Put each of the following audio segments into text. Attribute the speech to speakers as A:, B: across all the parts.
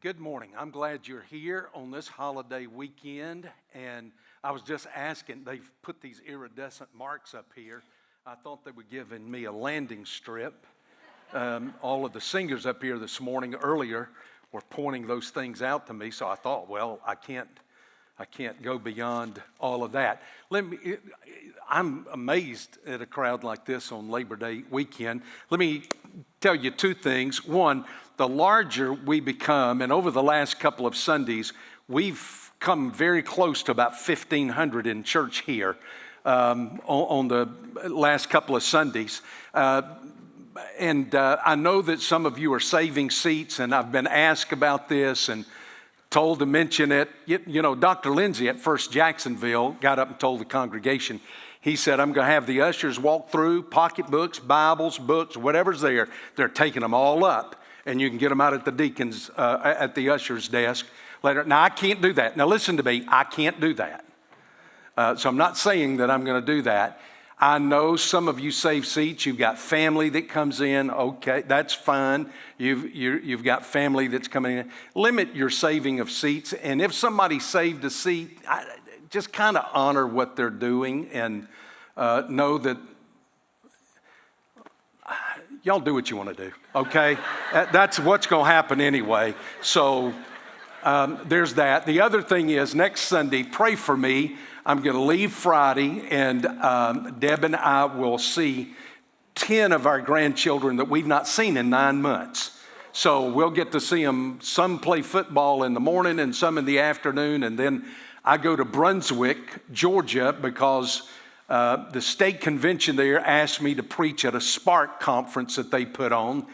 A: Good morning. I'm glad you're here on this holiday weekend. And I was just asking, they've put these iridescent marks up here. I thought they were giving me a landing strip. All of the singers up here this morning earlier were pointing those things out to me. So I thought, well, I can't go beyond all of that. I'm amazed at a crowd like this on Labor Day weekend. Let me tell you two things. One, the larger we become, and over the last couple of Sundays, we've come very close to about 1,500 in church here on the last couple of Sundays. And I know that some of you are saving seats, and I've been asked about this and told to mention it. You know, Dr. Lindsay at First Jacksonville got up and told the congregation, he said, I'm going to have the ushers walk through pocketbooks, Bibles, books, whatever's there. They're taking them all up, and you can get them out at the deacon's, at the usher's desk later. Now, I can't do that. Now, listen to me. I can't do that. So I'm not saying that I'm going to do that. I know some of you save seats. You've got family that comes in. Okay, that's fine. You've got family that's coming in. Limit your saving of seats. And if somebody saved a seat, just kind of honor what they're doing and know that y'all do what you want to do, okay? That's what's going to happen anyway. So there's that. The other thing is next Sunday, pray for me. I'm going to leave Friday, and Deb and I will see 10 of our grandchildren that we've not seen in 9 months. So we'll get to see them. Some play football in the morning and some in the afternoon. And then I go to Brunswick, Georgia, because the state convention there asked me to preach at a Spark conference that they put on.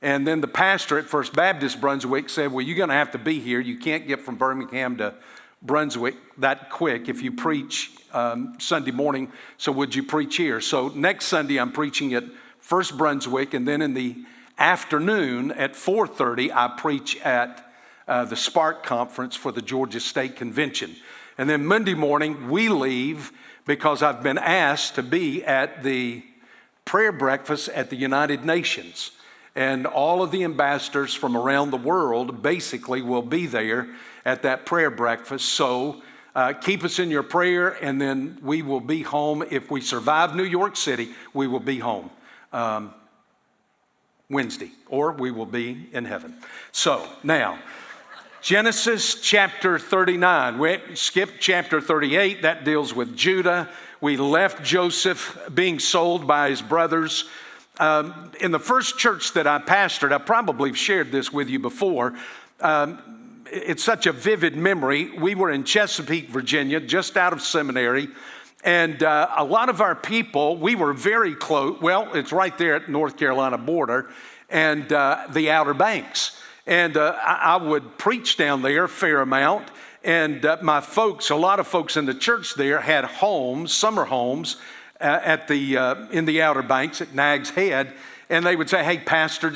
A: And then the pastor at First Baptist Brunswick said, well, you're going to have to be here. You can't get from Birmingham to Brunswick that quick if you preach Sunday morning. So would you preach here? So next Sunday I'm preaching at First Brunswick, and then in the afternoon at 4:30 I preach at the Spark Conference for the Georgia State Convention. And then Monday morning we leave because I've been asked to be at the prayer breakfast at the United Nations. And all of the ambassadors from around the world basically will be there at that prayer breakfast. So keep us in your prayer, and then we will be home. If we survive New York City, we will be home Wednesday, or we will be in heaven. So now, Genesis chapter 39. We skipped chapter 38. That deals with Judah. We left Joseph being sold by his brothers. In the first church that I pastored, I probably shared this with you before. It's such a vivid memory. We were in Chesapeake, Virginia, just out of seminary. And a lot of our people, we were very close. Well, it's right there at the North Carolina border and the Outer Banks. And I would preach down there a fair amount. And my folks, a lot of folks in the church there had homes, summer homes, in the Outer Banks at Nag's Head. And they would say, hey, pastor,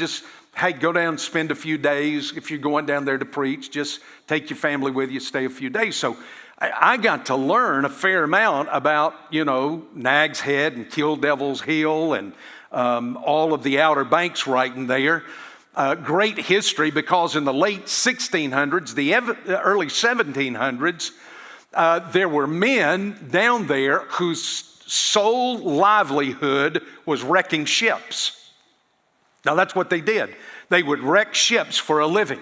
A: hey, go down and spend a few days. If you're going down there to preach, just take your family with you, stay a few days. So I got to learn a fair amount about, Nag's Head and Kill Devil's Hill and all of the Outer Banks right in there. Great history, because in the late 1600s, the early 1700s, there were men down there whose sole livelihood was wrecking ships. Now, that's what they did. They would wreck ships for a living.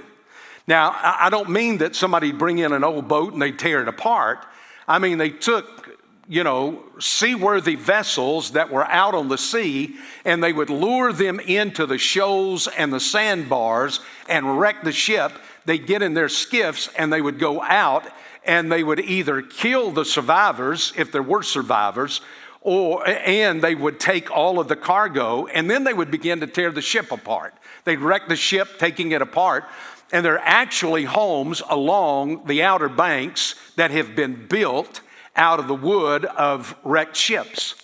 A: Now, I don't mean that somebody'd bring in an old boat and they'd tear it apart. I mean, they took, seaworthy vessels that were out on the sea, and they would lure them into the shoals and the sandbars and wreck the ship. They'd get in their skiffs and they would go out, and they would either kill the survivors, if there were survivors, and they would take all of the cargo, and then they would begin to tear the ship apart. They'd wreck the ship, taking it apart, and there are actually homes along the Outer Banks that have been built out of the wood of wrecked ships.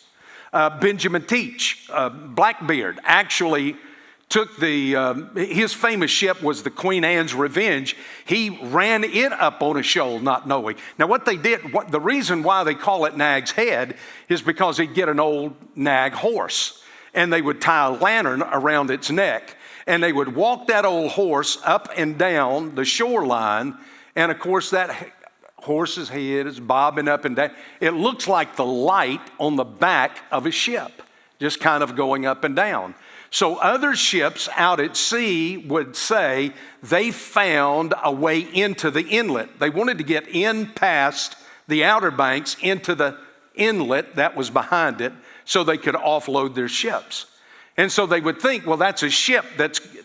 A: Benjamin Teach, Blackbeard, actually took his famous ship was the Queen Anne's Revenge. He ran it up on a shoal not knowing. Now what they did, the reason why they call it Nag's Head is because he'd get an old nag horse and they would tie a lantern around its neck and they would walk that old horse up and down the shoreline, and of course that horse's head is bobbing up and down. It looks like the light on the back of a ship, just kind of going up and down. So other ships out at sea would say they found a way into the inlet. They wanted to get in past the Outer Banks into the inlet that was behind it so they could offload their ships. And so they would think, well, that's a ship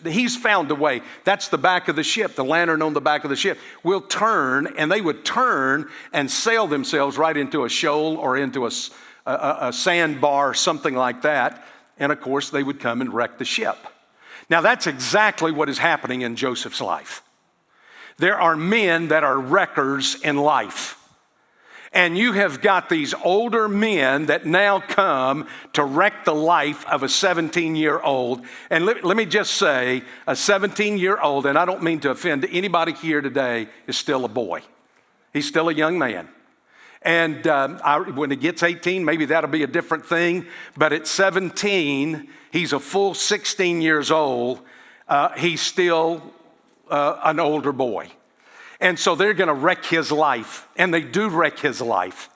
A: he's found a way. That's the back of the ship, the lantern on the back of the ship. We'll turn, and they would turn and sail themselves right into a shoal or into a sandbar, something like that. And of course, they would come and wreck the ship. Now, that's exactly what is happening in Joseph's life. There are men that are wreckers in life. And you have got these older men that now come to wreck the life of a 17-year-old. And let me just say, a 17-year-old, and I don't mean to offend anybody here today, is still a boy. He's still a young man. And when he gets 18, maybe that'll be a different thing. But at 17, he's a full 16 years old. He's still an older boy. And so they're going to wreck his life. And they do wreck his life.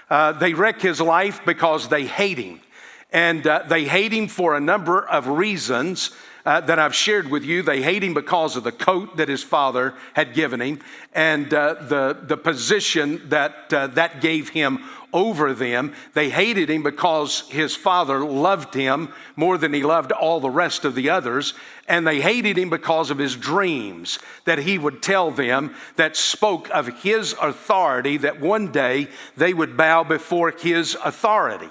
A: They wreck his life because they hate him. And they hate him for a number of reasons that I've shared with you. They hate him because of the coat that his father had given him and the position that gave him over them. They hated him because his father loved him more than he loved all the rest of the others. And they hated him because of his dreams that he would tell them that spoke of his authority, that one day they would bow before his authority.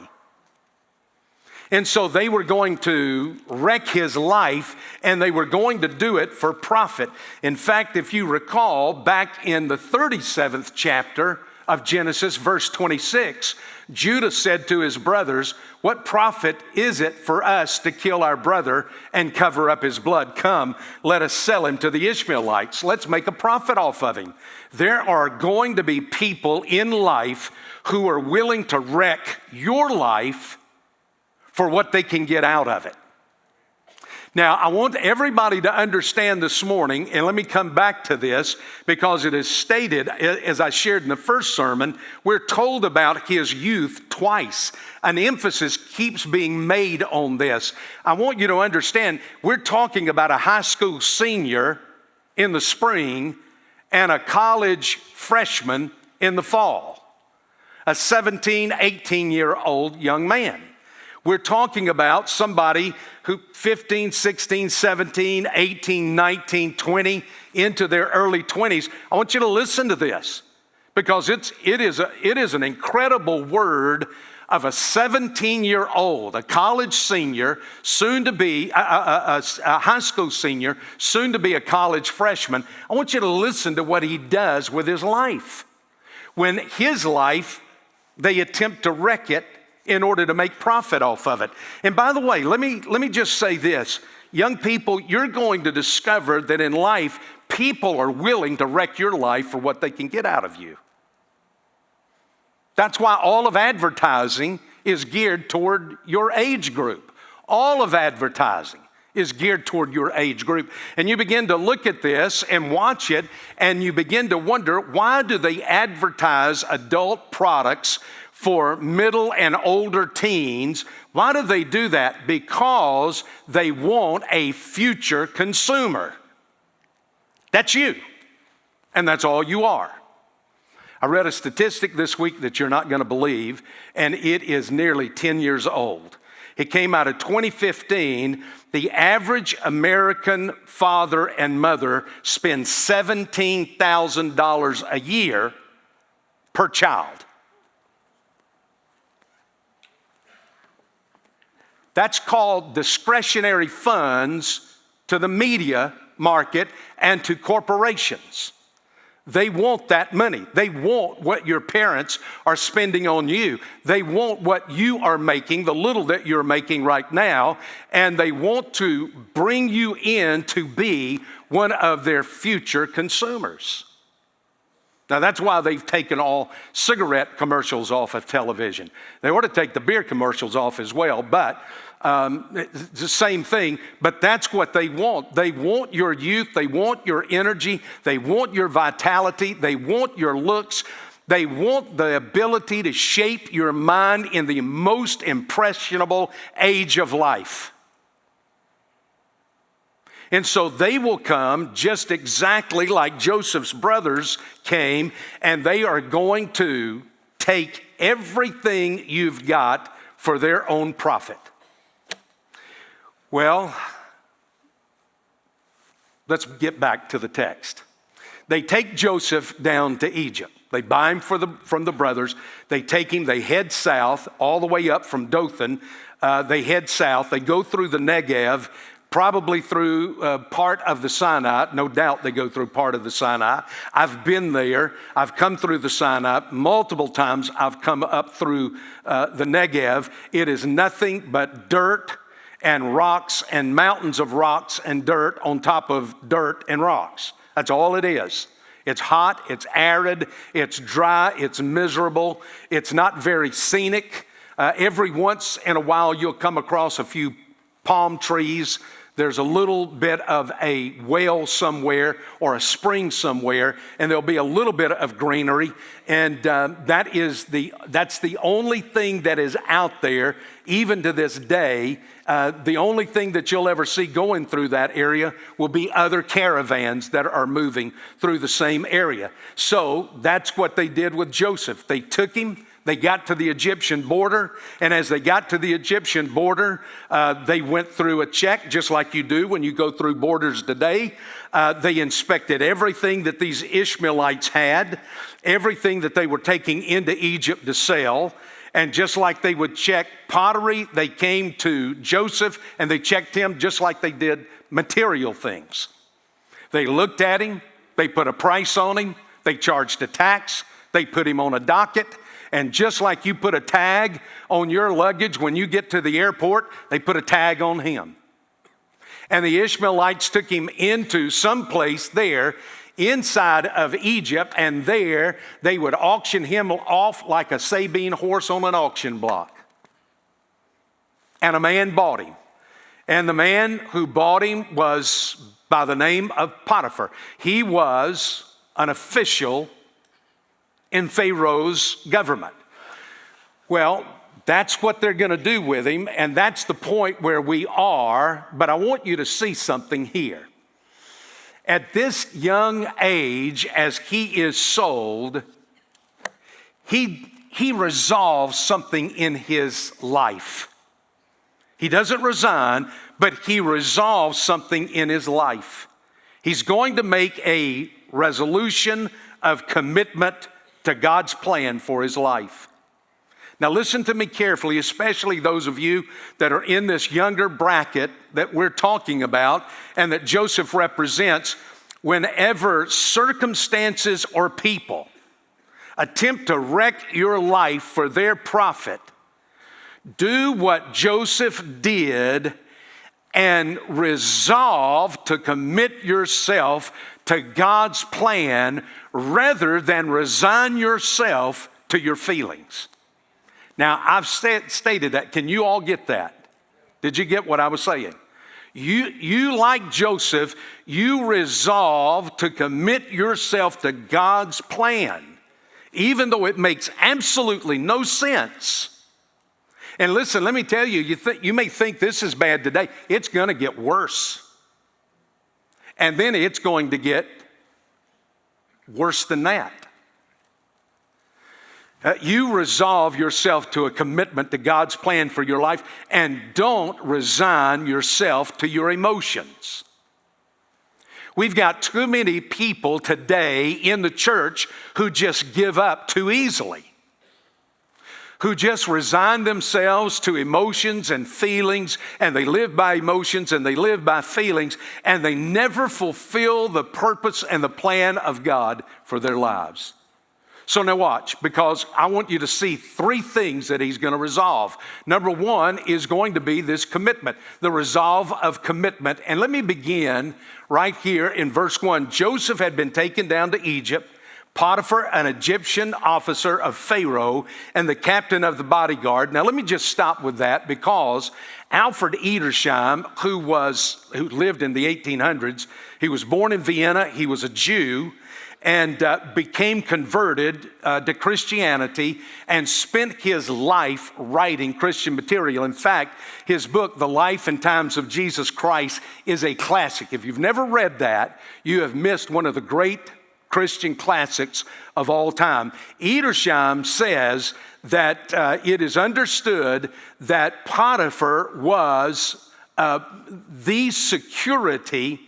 A: And so they were going to wreck his life, and they were going to do it for profit. In fact, if you recall, back in the 37th chapter of Genesis, verse 26, Judah said to his brothers, "What profit is it for us to kill our brother and cover up his blood? Come, let us sell him to the Ishmaelites. Let's make a profit off of him." There are going to be people in life who are willing to wreck your life for what they can get out of it. Now, I want everybody to understand this morning, and let me come back to this because it is stated, as I shared in the first sermon, we're told about his youth twice. An emphasis keeps being made on this. I want you to understand, we're talking about a high school senior in the spring and a college freshman in the fall. A 17, 18-year-old young man. We're talking about somebody who 15, 16, 17, 18, 19, 20, into their early 20s. I want you to listen to this because it is an incredible word of a 17-year-old, a college senior, soon to be a high school senior, soon to be a college freshman. I want you to listen to what he does with his life. When his life, they attempt to wreck it in order to make profit off of it. And by the way, let me just say this. Young people, you're going to discover that in life, people are willing to wreck your life for what they can get out of you. That's why all of advertising is geared toward your age group. All of advertising is geared toward your age group. And you begin to look at this and watch it, and you begin to wonder, why do they advertise adult products for middle and older teens? Why do they do that? Because they want a future consumer. That's you. And that's all you are. I read a statistic this week that you're not going to believe, and it is nearly 10 years old. It came out of 2015. The average American father and mother spend $17,000 a year per child. That's called discretionary funds to the media market and to corporations. They want that money. They want what your parents are spending on you. They want what you are making, the little that you're making right now, and they want to bring you in to be one of their future consumers. Now, that's why they've taken all cigarette commercials off of television. They ought to take the beer commercials off as well, but it's the same thing, but that's what they want. They want your youth. They want your energy. They want your vitality. They want your looks. They want the ability to shape your mind in the most impressionable age of life. And so they will come just exactly like Joseph's brothers came, and they are going to take everything you've got for their own profit. Well, let's get back to the text. They take Joseph down to Egypt. They buy him from the brothers. They take him, they head south, all the way up from Dothan. They head south. They go through the Negev, probably through part of the Sinai. No doubt they go through part of the Sinai. I've been there. I've come through the Sinai multiple times. I've come up through the Negev. It is nothing but dirt and rocks and mountains of rocks and dirt on top of dirt and rocks. That's all it is. It's hot, it's arid, it's dry, it's miserable, it's not very scenic. Every once in a while you'll come across a few palm trees. There's a little bit of a well somewhere or a spring somewhere, and there'll be a little bit of greenery, and that's the only thing that is out there, even to this day. The only thing that you'll ever see going through that area will be other caravans that are moving through the same area. So that's what they did with Joseph. They took him. They got to the Egyptian border, and as they got to the Egyptian border, they went through a check, just like you do when you go through borders today. They inspected everything that these Ishmaelites had, everything that they were taking into Egypt to sell. And just like they would check pottery, they came to Joseph and they checked him just like they did material things. They looked at him, they put a price on him, they charged a tax, they put him on a docket. And just like you put a tag on your luggage when you get to the airport, they put a tag on him. And the Ishmaelites took him into some place there inside of Egypt, and there they would auction him off like a Sabine horse on an auction block. And a man bought him. And the man who bought him was by the name of Potiphar. He was an official in Pharaoh's government. Well, that's what they're going to do with him, and that's the point where we are, but I want you to see something here. At this young age, as he is sold, he resolves something in his life. He doesn't resign, but he resolves something in his life. He's going to make a resolution of commitment to God's plan for his life. Now listen to me carefully, especially those of you that are in this younger bracket that we're talking about and that Joseph represents. Whenever circumstances or people attempt to wreck your life for their profit, do what Joseph did and resolve to commit yourself to God's plan rather than resign yourself to your feelings. Now, I've stated that. Can you all get that? Did you get what I was saying? You like Joseph, you resolve to commit yourself to God's plan, even though it makes absolutely no sense. And listen, let me tell you, you may think this is bad today. It's going to get worse. And then it's going to get worse than that. You resolve yourself to a commitment to God's plan for your life and don't resign yourself to your emotions. We've got too many people today in the church who just give up too easily, who just resign themselves to emotions and feelings, and they live by emotions and they live by feelings, and they never fulfill the purpose and the plan of God for their lives. So now watch, because I want you to see three things that he's going to resolve. Number one is going to be this commitment, the resolve of commitment. And let me begin right here in verse 1. Joseph had been taken down to Egypt. Potiphar, an Egyptian officer of Pharaoh, and the captain of the bodyguard. Now let me just stop with that, because Alfred Edersheim, who lived in the 1800s, he was born in Vienna, he was a Jew, and became converted to Christianity and spent his life writing Christian material. In fact, his book, The Life and Times of Jesus Christ, is a classic. If you've never read that, you have missed one of the great Christian classics of all time. Edersheim says that it is understood that Potiphar was the security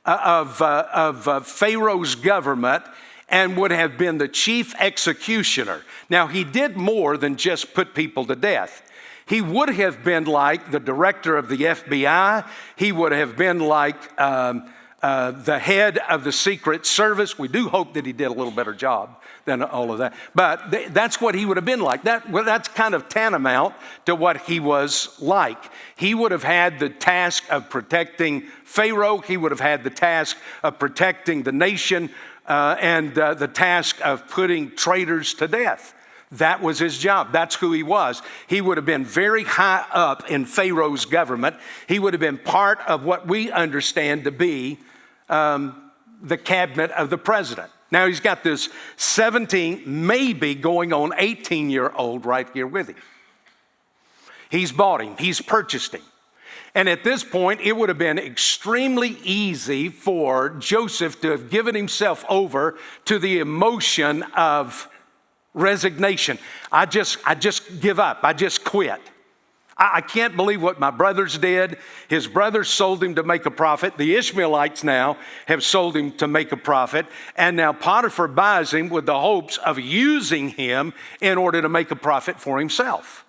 A: of Pharaoh's government and would have been the chief executioner. Now, he did more than just put people to death. He would have been like the director of the FBI. He would have been like the head of the Secret Service. We do hope that he did a little better job than all of that. But that's what he would have been like. That's kind of tantamount to what he was like. He would have had the task of protecting Pharaoh. He would have had the task of protecting the nation and the task of putting traitors to death. That was his job. That's who he was. He would have been very high up in Pharaoh's government. He would have been part of what we understand to be the cabinet of the president. Now he's got this 17, maybe going on 18-year-old right here with him. He's bought him. He's purchased him. And at this point, it would have been extremely easy for Joseph to have given himself over to the emotion of resignation. I just give up. I just quit. I can't believe what my brothers did. His brothers sold him to make a profit. The Ishmaelites now have sold him to make a profit. And now Potiphar buys him with the hopes of using him in order to make a profit for himself.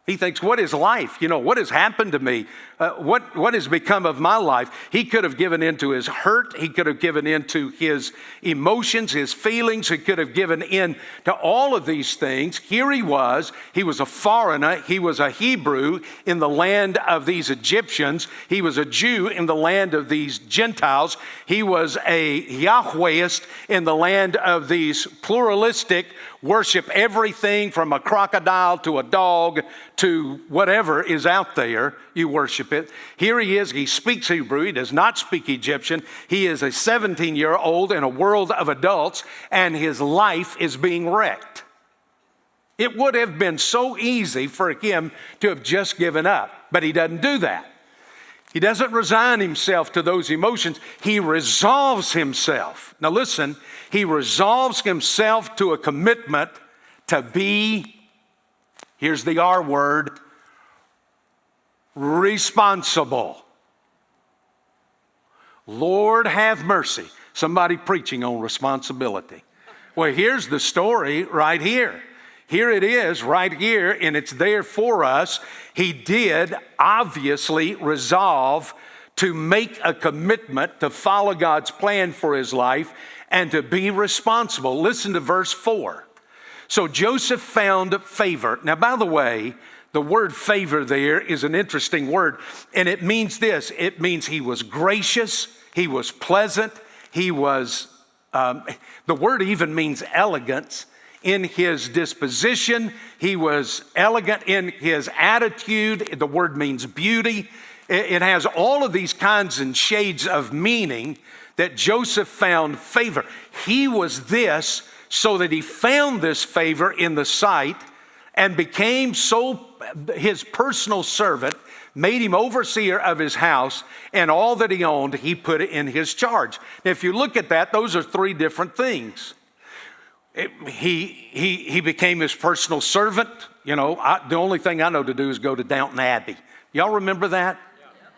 A: He thinks, what is life? What has happened to me? What has become of my life? He could have given into his hurt. He could have given into his emotions, his feelings. He could have given in to all of these things. Here he was a foreigner. He was a Hebrew in the land of these Egyptians. He was a Jew in the land of these Gentiles. He was a Yahwehist in the land of these pluralistic, worship everything from a crocodile to a dog to whatever is out there, you worship it. Here he is, he speaks Hebrew, he does not speak Egyptian. He is a 17-year-old in a world of adults, and his life is being wrecked. It would have been so easy for him to have just given up, but he doesn't do that. He doesn't resign himself to those emotions. He resolves himself. Now listen, he resolves himself to a commitment to be, here's the R word, responsible. Lord have mercy. Somebody preaching on responsibility. Well, here's the story right here. Here it is right here, and it's there for us. He did obviously resolve to make a commitment to follow God's plan for his life and to be responsible. Listen to verse 4. So Joseph found favor. Now, by the way, the word favor there is an interesting word, and it means this. It means he was gracious, he was pleasant, he was, the word even means elegance. In his disposition, he was elegant in his attitude. The word means beauty. It has all of these kinds and shades of meaning that Joseph found favor. He was this so that he found this favor in the sight and became his personal servant, made him overseer of his house, and all that he owned, he put in his charge. Now, if you look at that, those are three different things. He became his personal servant. The only thing I know to do is go to Downton Abbey. Y'all remember that? Yeah.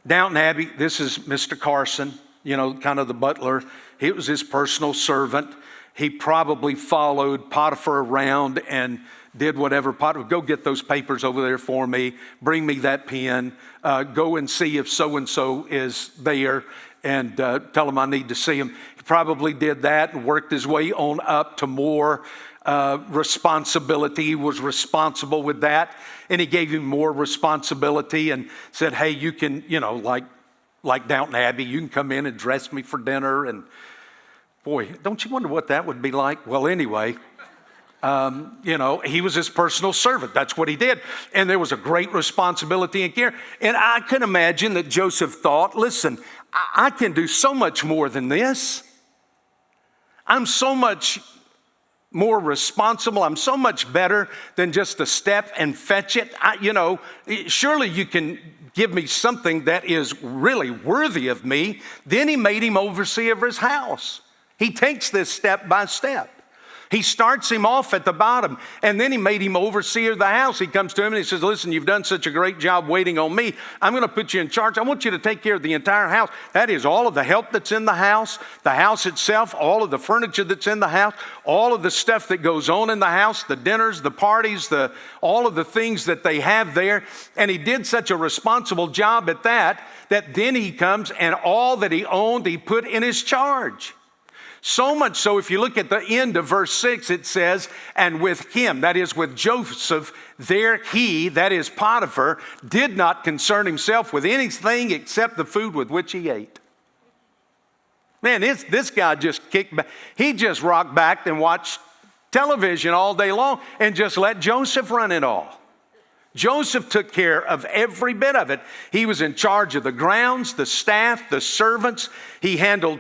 A: Downton Abbey, this is Mr. Carson, kind of the butler. He was his personal servant. He probably followed Potiphar around and did whatever. Potiphar, go get those papers over there for me. Bring me that pen. Go and see if so-and-so is there and tell him I need to see him. He probably did that and worked his way on up to more responsibility. He was responsible with that. And he gave him more responsibility and said, hey, you can, like Downton Abbey, you can come in and dress me for dinner. And boy, don't you wonder what that would be like? Well, anyway, he was his personal servant. That's what he did. And there was a great responsibility and care. And I can imagine that Joseph thought, listen, I can do so much more than this. I'm so much more responsible. I'm so much better than just to step and fetch it. Surely you can give me something that is really worthy of me. Then he made him overseer of his house. He takes this step by step. He starts him off at the bottom, and then he made him overseer of the house. He comes to him and he says, listen, you've done such a great job waiting on me. I'm going to put you in charge. I want you to take care of the entire house. That is all of the help that's in the house itself, all of the furniture that's in the house, all of the stuff that goes on in the house, the dinners, the parties, all of the things that they have there. And he did such a responsible job at that then he comes and all that he owned, he put in his charge. So much so, if you look at the end of verse 6, it says, and with him, that is with Joseph, there he, that is Potiphar, did not concern himself with anything except the food with which he ate. Man, this guy just kicked back. He just rocked back and watched television all day long and just let Joseph run it all. Joseph took care of every bit of it. He was in charge of the grounds, the staff, the servants. He handled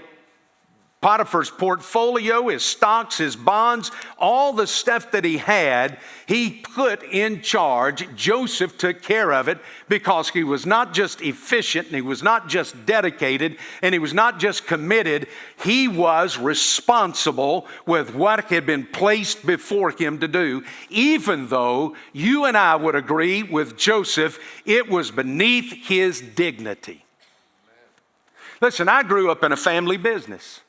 A: Potiphar's portfolio, his stocks, his bonds, all the stuff that he had, he put in charge. Joseph took care of it because he was not just efficient and he was not just dedicated and he was not just committed. He was responsible with what had been placed before him to do, even though you and I would agree with Joseph, it was beneath his dignity. Listen, I grew up in a family business.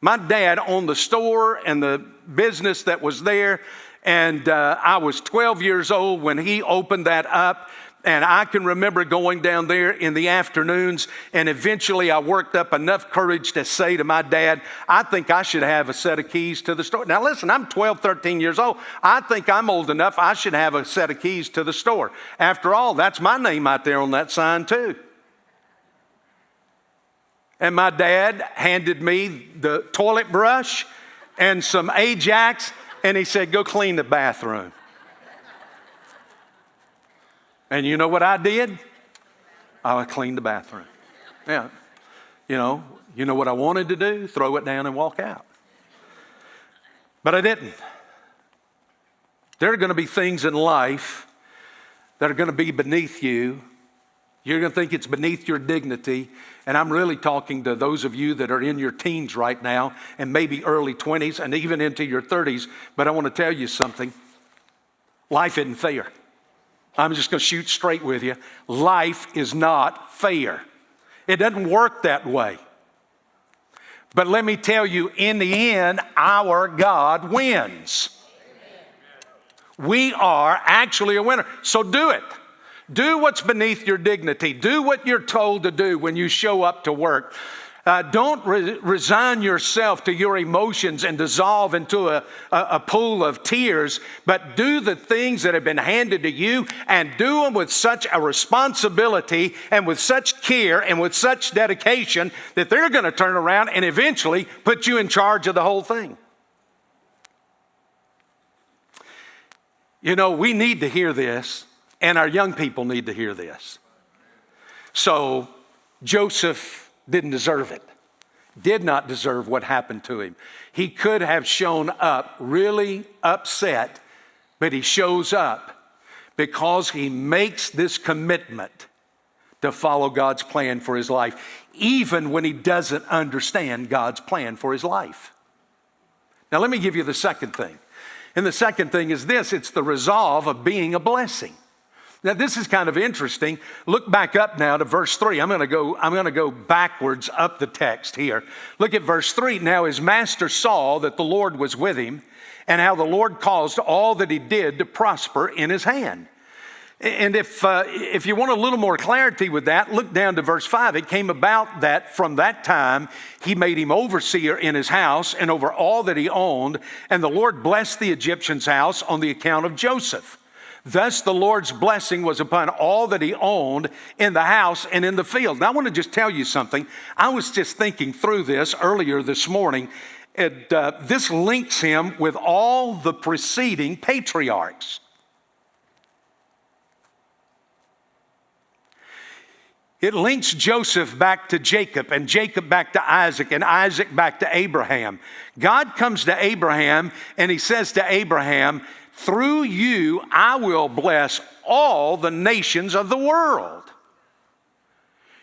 A: My dad owned the store and the business that was there, and I was 12 years old when he opened that up, and I can remember going down there in the afternoons, and eventually I worked up enough courage to say to my dad, I think I should have a set of keys to the store. Now listen, I'm 12, 13 years old. I think I'm old enough I should have a set of keys to the store. After all, that's my name out there on that sign too. And my dad handed me the toilet brush and some Ajax, and he said, go clean the bathroom. And you know what I did? I cleaned the bathroom. Yeah. You know what I wanted to do? Throw it down and walk out. But I didn't. There are going to be things in life that are going to be beneath you. You're going to think it's beneath your dignity. And I'm really talking to those of you that are in your teens right now and maybe early 20s and even into your 30s. But I want to tell you something. Life isn't fair. I'm just going to shoot straight with you. Life is not fair. It doesn't work that way. But let me tell you, in the end, our God wins. We are actually a winner. So do it. Do what's beneath your dignity. Do what you're told to do when you show up to work. Don't resign yourself to your emotions and dissolve into a pool of tears, but do the things that have been handed to you and do them with such a responsibility and with such care and with such dedication that they're going to turn around and eventually put you in charge of the whole thing. We need to hear this. And our young people need to hear this. So Joseph didn't deserve it. Did not deserve what happened to him. He could have shown up really upset, but he shows up because he makes this commitment to follow God's plan for his life, even when he doesn't understand God's plan for his life. Now let me give you the second thing. And the second thing is this: it's the resolve of being a blessing. Now, this is kind of interesting. Look back up now to verse 3. I'm going to go backwards up the text here. Look at verse 3. Now his master saw that the Lord was with him, and how the Lord caused all that he did to prosper in his hand. And if you want a little more clarity with that, look down to verse 5. It came about that from that time he made him overseer in his house and over all that he owned, and the Lord blessed the Egyptian's house on the account of Joseph. Thus the Lord's blessing was upon all that he owned in the house and in the field. Now I want to just tell you something. I was just thinking through this earlier this morning. This links him with all the preceding patriarchs. It links Joseph back to Jacob, and Jacob back to Isaac, and Isaac back to Abraham. God comes to Abraham and he says to Abraham, through you, I will bless all the nations of the world.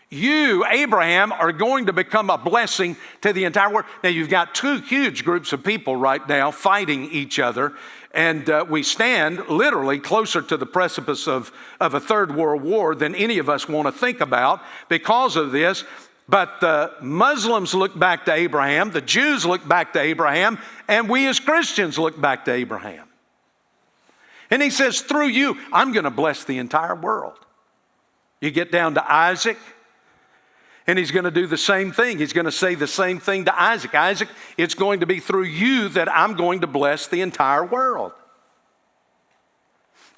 A: You, Abraham, are going to become a blessing to the entire world. Now, you've got two huge groups of people right now fighting each other, and we stand literally closer to the precipice of a third world war than any of us want to think about because of this. But the Muslims look back to Abraham, the Jews look back to Abraham, and we as Christians look back to Abraham. And he says, through you, I'm going to bless the entire world. You get down to Isaac, and he's going to do the same thing. He's going to say the same thing to Isaac. Isaac, it's going to be through you that I'm going to bless the entire world.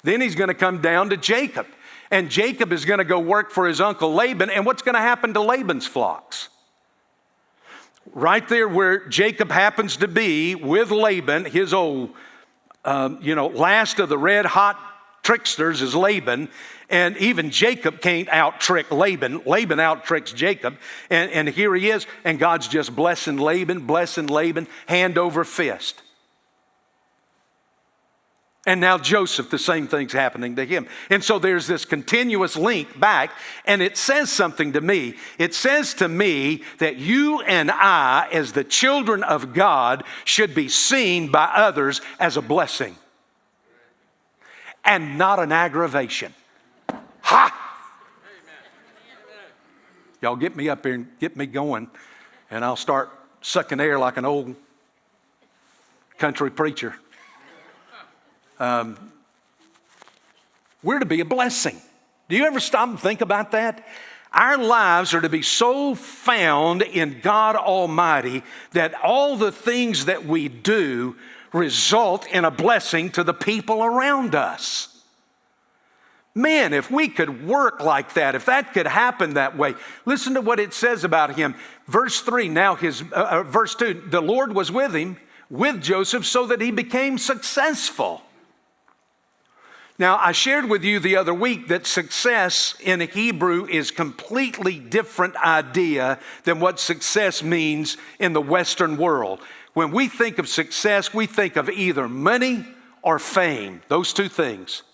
A: Then he's going to come down to Jacob. And Jacob is going to go work for his uncle Laban. And what's going to happen to Laban's flocks? Right there where Jacob happens to be with Laban, his old last of the red hot tricksters is Laban, and even Jacob can't out-trick Laban. Laban out-tricks Jacob, and here he is, and God's just blessing Laban, hand over fist. And now Joseph, the same thing's happening to him. And so there's this continuous link back, and it says something to me. It says to me that you and I, as the children of God, should be seen by others as a blessing and not an aggravation. Ha! Y'all get me up here and get me going, and I'll start sucking air like an old country preacher. We're to be a blessing. Do you ever stop and think about that? Our lives are to be so found in God Almighty that all the things that we do result in a blessing to the people around us. Man, if we could work like that, if that could happen that way, listen to what it says about him. Verse 3, verse 2, the Lord was with him, with Joseph, so that he became successful. Now, I shared with you the other week that success in Hebrew is completely different idea than what success means in the Western world. When we think of success, we think of either money or fame, those two things.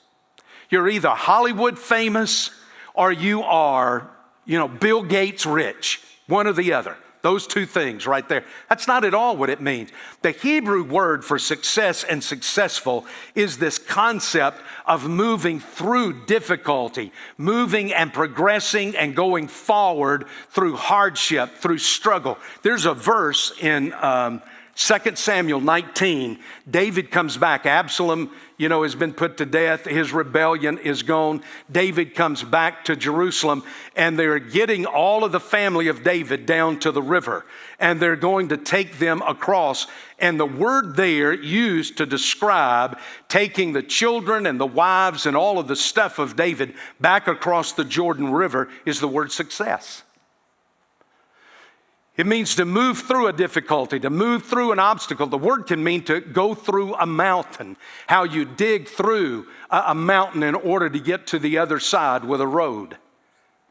A: You're either Hollywood famous or you are, Bill Gates rich, one or the other. Those two things right there. That's not at all what it means. The Hebrew word for success and successful is this concept of moving through difficulty, moving and progressing and going forward through hardship, through struggle. There's a verse in 2 Samuel 19, David comes back. Absalom, has been put to death. His rebellion is gone. David comes back to Jerusalem, and they're getting all of the family of David down to the river, and they're going to take them across. And the word there used to describe taking the children and the wives and all of the stuff of David back across the Jordan River is the word success. It means to move through a difficulty, to move through an obstacle. The word can mean to go through a mountain, how you dig through a mountain in order to get to the other side with a road.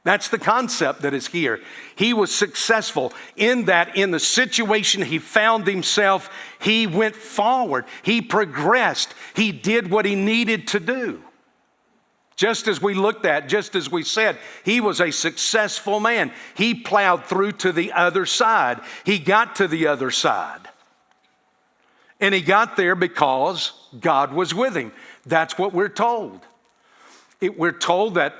A: That's the concept that is here. He was successful in that in the situation he found himself, he went forward, he progressed, he did what he needed to do. Just as we looked at, just as we said, he was a successful man. He plowed through to the other side. He got to the other side. And he got there because God was with him. That's what we're told. we're told that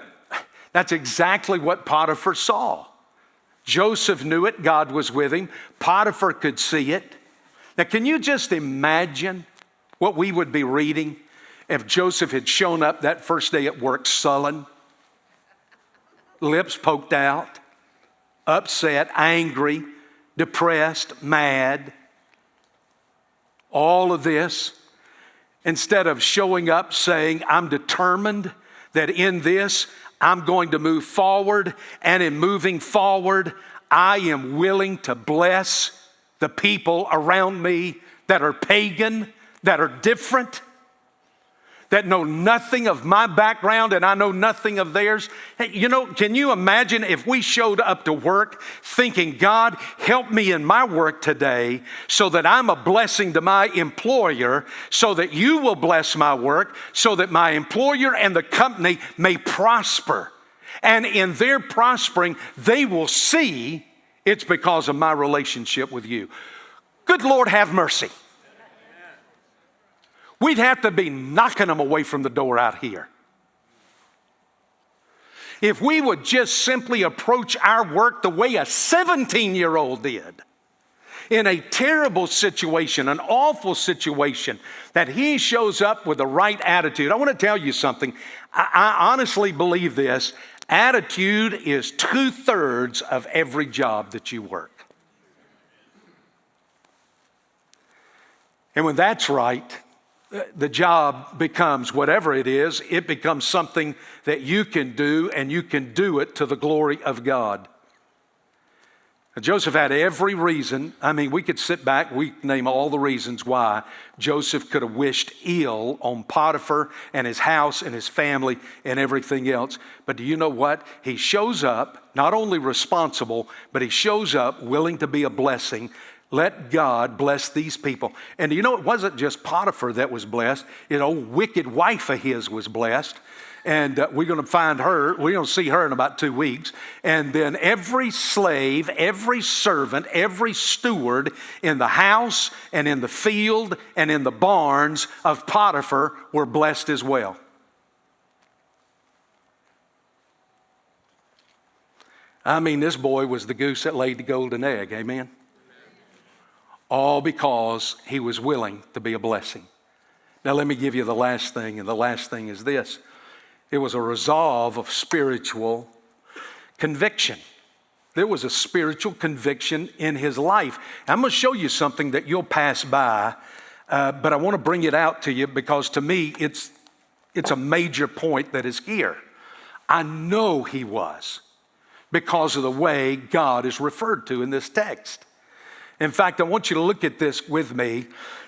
A: that's exactly what Potiphar saw. Joseph knew it. God was with him. Potiphar could see it. Now, can you just imagine what we would be reading if Joseph had shown up that first day at work sullen, lips poked out, upset, angry, depressed, mad, all of this, instead of showing up saying, I'm determined that in this I'm going to move forward, and in moving forward, I am willing to bless the people around me that are pagan, that are different, that know nothing of my background and I know nothing of theirs. Hey, you know, can you imagine if we showed up to work thinking, God, help me in my work today so that I'm a blessing to my employer, so that you will bless my work, so that my employer and the company may prosper. And in their prospering, they will see it's because of my relationship with you. Good Lord, have mercy. We'd have to be knocking them away from the door out here. If we would just simply approach our work the way a 17-year-old did, in a terrible situation, an awful situation, that he shows up with the right attitude. I want to tell you something. I honestly believe this. Attitude is 2/3 of every job that you work. And when that's right, the job becomes, whatever it is, it becomes something that you can do, and you can do it to the glory of God. Now, Joseph had every reason. I mean, we could sit back, we name all the reasons why Joseph could have wished ill on Potiphar and his house and his family and everything else. But do you know what? He shows up not only responsible, but he shows up willing to be a blessing. Let God bless these people. And you know, it wasn't just Potiphar that was blessed. An old wicked wife of his was blessed. And we're going to find her. We're going to see her in about 2 weeks. And then every slave, every servant, every steward in the house and in the field and in the barns of Potiphar were blessed as well. I mean, this boy was the goose that laid the golden egg. Amen? All because he was willing to be a blessing. Now let me give you the last thing, and the last thing is this. It was a resolve of spiritual conviction. There was a spiritual conviction in his life. I'm going to show you something that you'll pass by, but I want to bring it out to you because to me it's a major point that is here. I know he was, because of the way God is referred to in this text. In fact, I want you to look at this with me.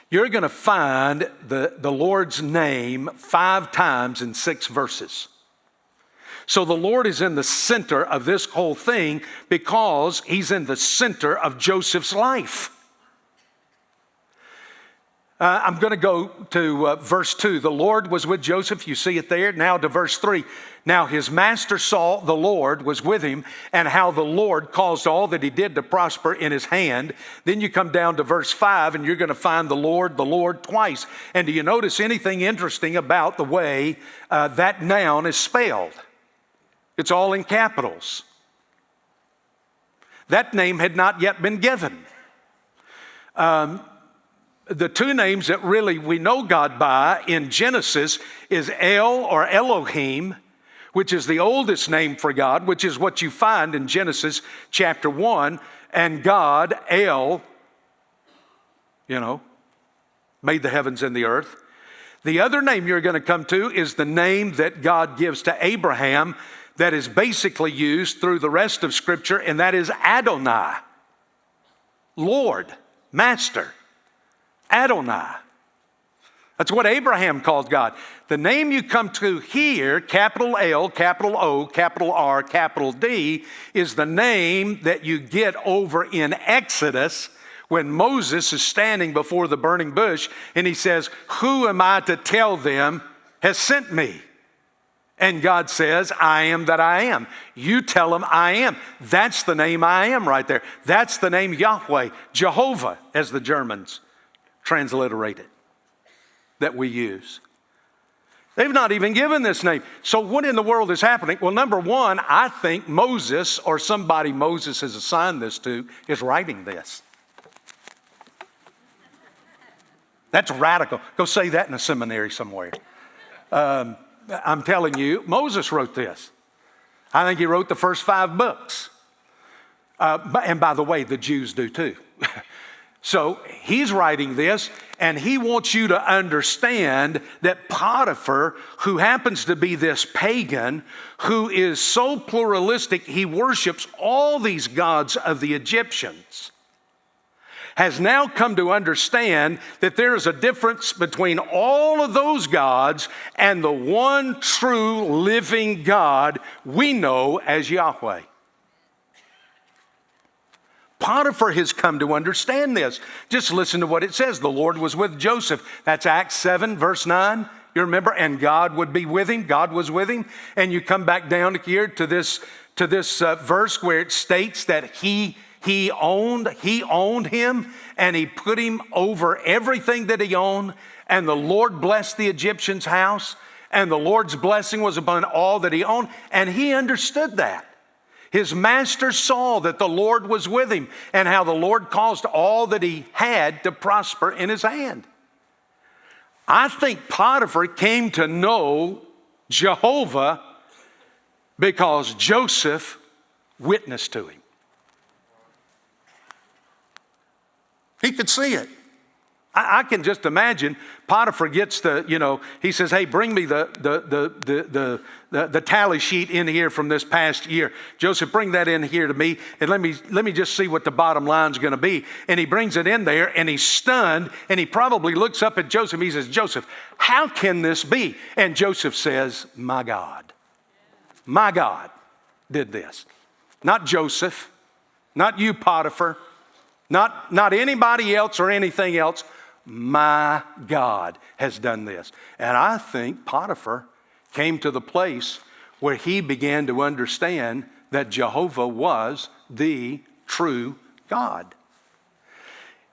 A: You're going to find the Lord's name 5 times in 6 verses. So the Lord is in the center of this whole thing because he's in the center of Joseph's life. I'm going to go to verse 2. The Lord was with Joseph. You see it there. Now to verse 3. Now his master saw the Lord was with him, and how the Lord caused all that he did to prosper in his hand. Then you come down to verse 5, and you're going to find the Lord twice. And do you notice anything interesting about the way that noun is spelled? It's all in capitals. That name had not yet been given. The 2 names that really we know God by in Genesis is El or Elohim, which is the oldest name for God, which is what you find in Genesis chapter 1, and God, El, made the heavens and the earth. The other name you're going to come to is the name that God gives to Abraham that is basically used through the rest of Scripture, and that is Adonai, Lord, Master. Adonai. That's what Abraham called God. The name you come to here, capital L, capital O, capital R, capital D, is the name that you get over in Exodus when Moses is standing before the burning bush and he says, "Who am I to tell them has sent me?" And God says, "I am that I am." You tell them I am. That's the name I am right there. That's the name Yahweh, Jehovah, as the Germans transliterate it, that we use. They've not even given this name. So what in the world is happening? Well, number one, I think Moses, or somebody Moses has assigned this to, is writing this. That's radical. Go say that in a seminary somewhere. I'm telling you, Moses wrote this. I think he wrote the first 5 books. And by the way, the Jews do too. So he's writing this, and he wants you to understand that Potiphar, who happens to be this pagan, who is so pluralistic, he worships all these gods of the Egyptians, has now come to understand that there is a difference between all of those gods and the one true living God we know as Yahweh. Potiphar has come to understand this. Just listen to what it says. The Lord was with Joseph. That's Acts 7, verse 9. You remember? And God would be with him. God was with him. And you come back down here to this verse where it states that he owned him, and he put him over everything that he owned. And the Lord blessed the Egyptian's house, and the Lord's blessing was upon all that he owned. And he understood that. His master saw that the Lord was with him, and how the Lord caused all that he had to prosper in his hand. I think Potiphar came to know Jehovah because Joseph witnessed to him. He could see it. I can just imagine Potiphar gets he says, hey, bring me the tally sheet in here from this past year. Joseph, bring that in here to me, and let me just see what the bottom line's going to be. And he brings it in there, and he's stunned, and he probably looks up at Joseph. He says, Joseph, how can this be? And Joseph says, my God did this. Not Joseph, not you, Potiphar, not anybody else or anything else. My God has done this. And I think Potiphar came to the place where he began to understand that Jehovah was the true God.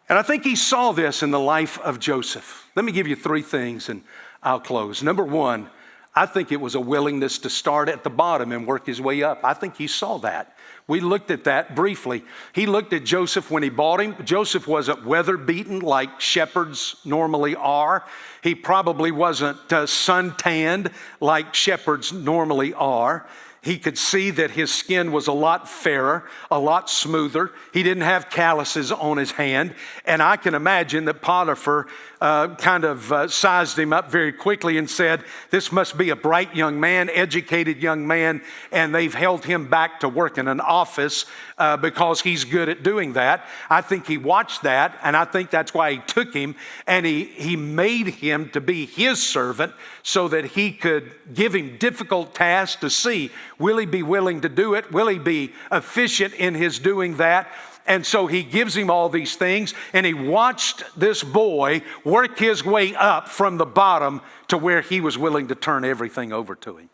A: And I think he saw this in the life of Joseph. Let me give you 3 things and I'll close. Number 1, I think it was a willingness to start at the bottom and work his way up. I think he saw that. We looked at that briefly. He looked at Joseph when he bought him. Joseph wasn't weather-beaten like shepherds normally are. He probably wasn't sun-tanned like shepherds normally are. He could see that his skin was a lot fairer, a lot smoother. He didn't have calluses on his hand. And I can imagine that Potiphar sized him up very quickly and said, this must be a bright young man, educated young man, and they've held him back to work in an office because he's good at doing that. I think he watched that, and I think that's why he took him, and he made him to be his servant so that he could give him difficult tasks to see, will he be willing to do it? Will he be efficient in his doing that? And so he gives him all these things, and he watched this boy work his way up from the bottom to where he was willing to turn everything over to him.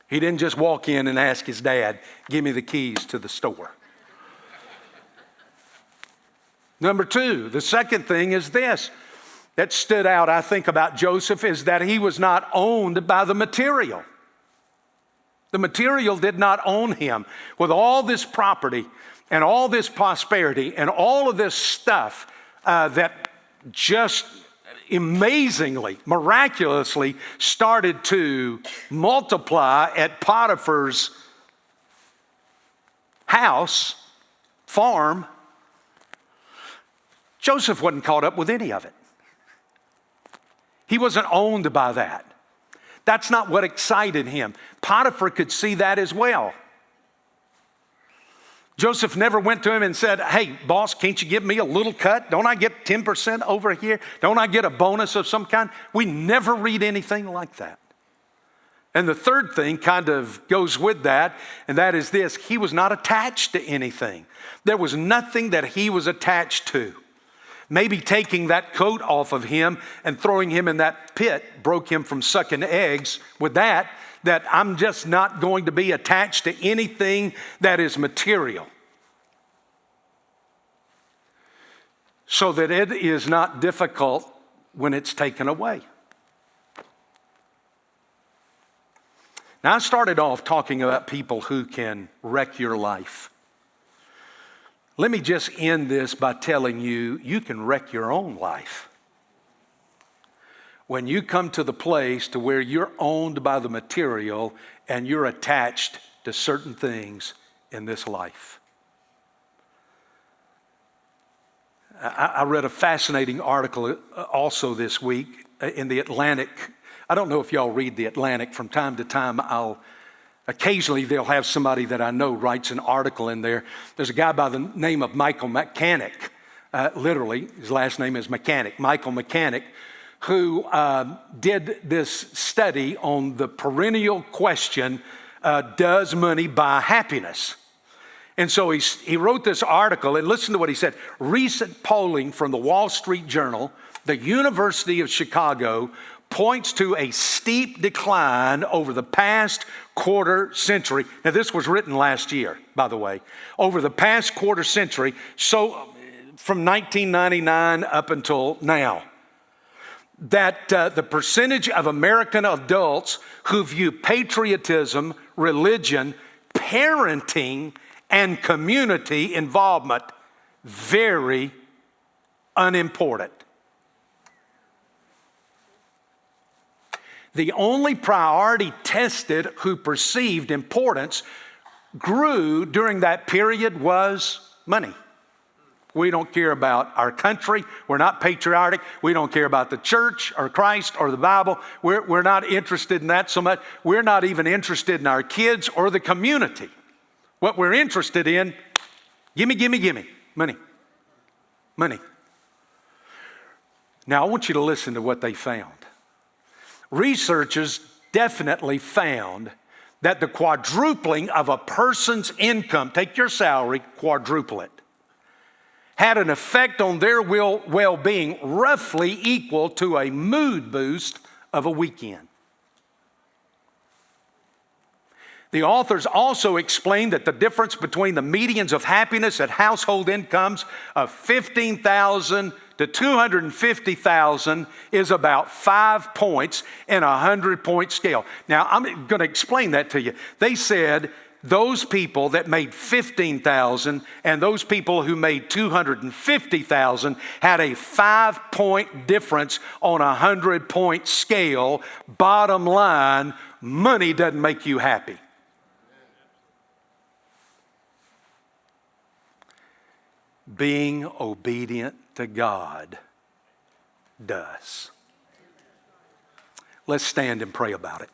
A: He didn't just walk in and ask his dad, give me the keys to the store. Number 2, the second thing is this that stood out, I think, about Joseph is that he was not owned by the material. The material did not own him. With all this property and all this prosperity and all of this stuff that just amazingly, miraculously started to multiply at Potiphar's house, farm, Joseph wasn't caught up with any of it. He wasn't owned by that. That's not what excited him. Potiphar could see that as well. Joseph never went to him and said, hey, boss, can't you give me a little cut? Don't I get 10% over here? Don't I get a bonus of some kind? We never read anything like that. And the third thing kind of goes with that, and that is this. He was not attached to anything. There was nothing that he was attached to. Maybe taking that coat off of him and throwing him in that pit broke him from sucking eggs with that I'm just not going to be attached to anything that is material. So that it is not difficult when it's taken away. Now, I started off talking about people who can wreck your life. Let me just end this by telling you, you can wreck your own life. When you come to the place to where you're owned by the material and you're attached to certain things in this life. I read a fascinating article also this week in the Atlantic. I don't know if y'all read the Atlantic. From time to time, occasionally they'll have somebody that I know writes an article in there. There's a guy by the name of Michael Mechanic, literally, his last name is Mechanic, Michael Mechanic, who did this study on the perennial question, does money buy happiness? And so he wrote this article, and listen to what he said. Recent polling from the Wall Street Journal, the University of Chicago, points to a steep decline over the past quarter century. Now, this was written last year, by the way. Over the past quarter century, so from 1999 up until now, that the percentage of American adults who view patriotism, religion, parenting, and community involvement very unimportant. The only priority tested who perceived importance grew during that period was money. We don't care about our country. We're not patriotic. We don't care about the church or Christ or the Bible. We're not interested in that so much. We're not even interested in our kids or the community. What we're interested in, gimme, money. Money. Now, I want you to listen to what they found. Researchers definitely found that the quadrupling of a person's income, take your salary, quadruple it, had an effect on their well-being roughly equal to a mood boost of a weekend. The authors also explained that the difference between the medians of happiness at household incomes of $15,000 to $250,000 is about 5 points in a 100-point scale. Now, I'm going to explain that to you. They said those people that made $15,000 and those people who made $250,000 had a 5-point difference on a 100-point scale. Bottom line, money doesn't make you happy. Being obedient to God does. Let's stand and pray about it.